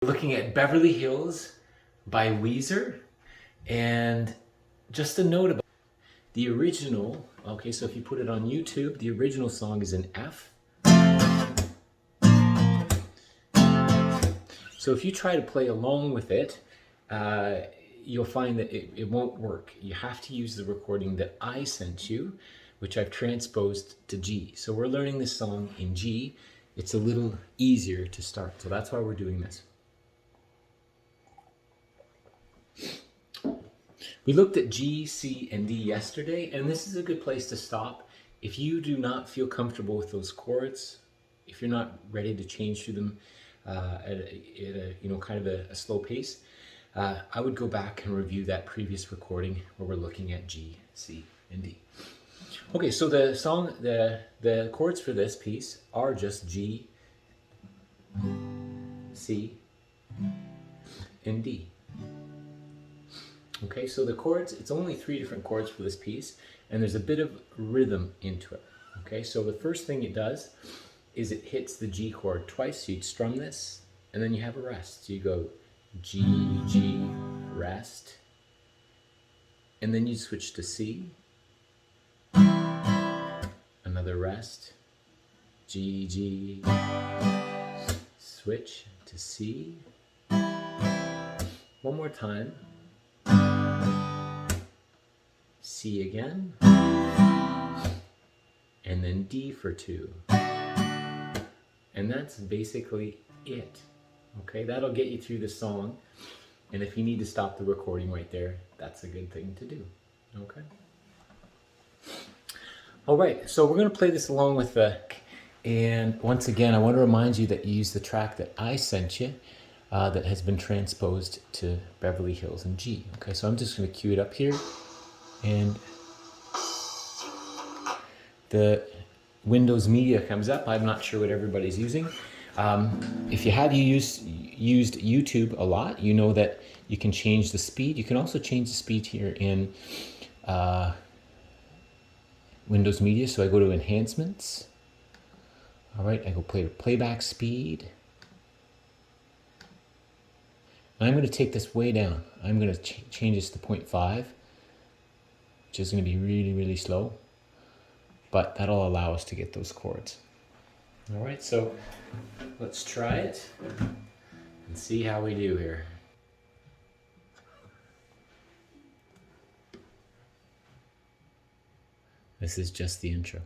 Looking at Beverly Hills by Weezer, and just a note about the original. Okay, so if you put it on YouTube, the original song is in F. So if you try to play along with it, you'll find that it won't work. You have to use the recording that I sent you, which I've transposed to G. So we're learning this song in G. It's a little easier to start, so that's why we're doing this. We looked at G, C, and D yesterday, and this is a good place to stop. If you do not feel comfortable with those chords, if you're not ready to change through them at a kind of a slow pace, I would go back and review that previous recording where we're looking at G, C, and D. Okay, so the song, the chords for this piece are just G, C, and D. Okay, so the chords, it's only 3 different chords for this piece, and there's a bit of rhythm into it. Okay, so the first thing it does is it hits the G chord twice. So you'd strum this, and then you have a rest. So you go G, G, rest, and then you switch to C, another rest, G, G, switch to C, one more time, C again, and then D for 2. And that's basically it. Okay, that'll get you through the song. And if you need to stop the recording right there, that's a good thing to do. Okay. All right, so we're going to play this along with and once again, I want to remind you that you use the track that I sent you that has been transposed to Beverly Hills in G. Okay, so I'm just going to cue it up here. And the Windows Media comes up. I'm not sure what everybody's using. If you have used YouTube a lot, you know that you can change the speed. You can also change the speed here in Windows Media. So I go to Enhancements. All right, I go play to Playback Speed. And I'm going to take this way down. I'm going to change this to 0.5. Which is going to be really, really slow, but that'll allow us to get those chords. All right, so let's try it and see how we do here. This is just the intro.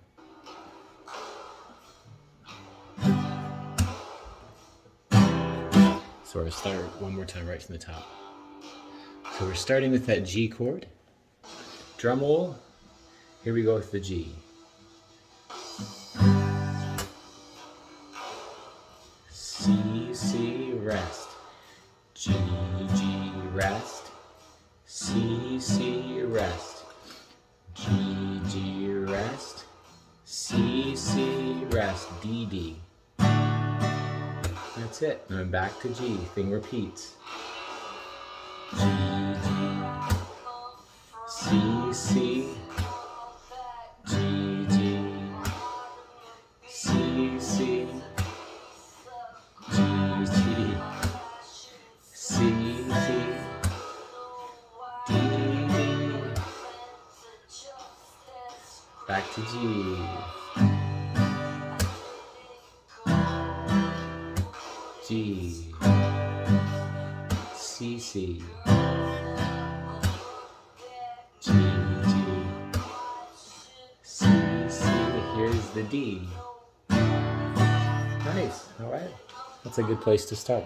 So we'll start one more time right from the top. So we're starting with that G chord. Drum roll, here we go with the G. C, C, rest. G, G, rest. C, C, rest. G, G, rest. C, C, rest. D, D. That's it. And then back to G. Thing repeats. G, G. C, C, G, G, C, C, G, G, C, C, D, D, back to G, G, C, C, G, G, C, C, here's the D. Nice, all right. That's a good place to start.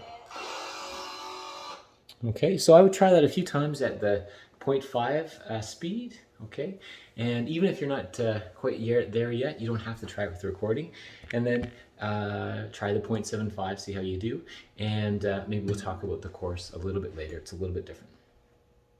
Okay, so I would try that a few times at the 0.5 speed, okay? And even if you're not quite there yet, you don't have to try it with the recording. And then try the 0.75, see how you do. And maybe we'll talk about the course a little bit later. It's a little bit different.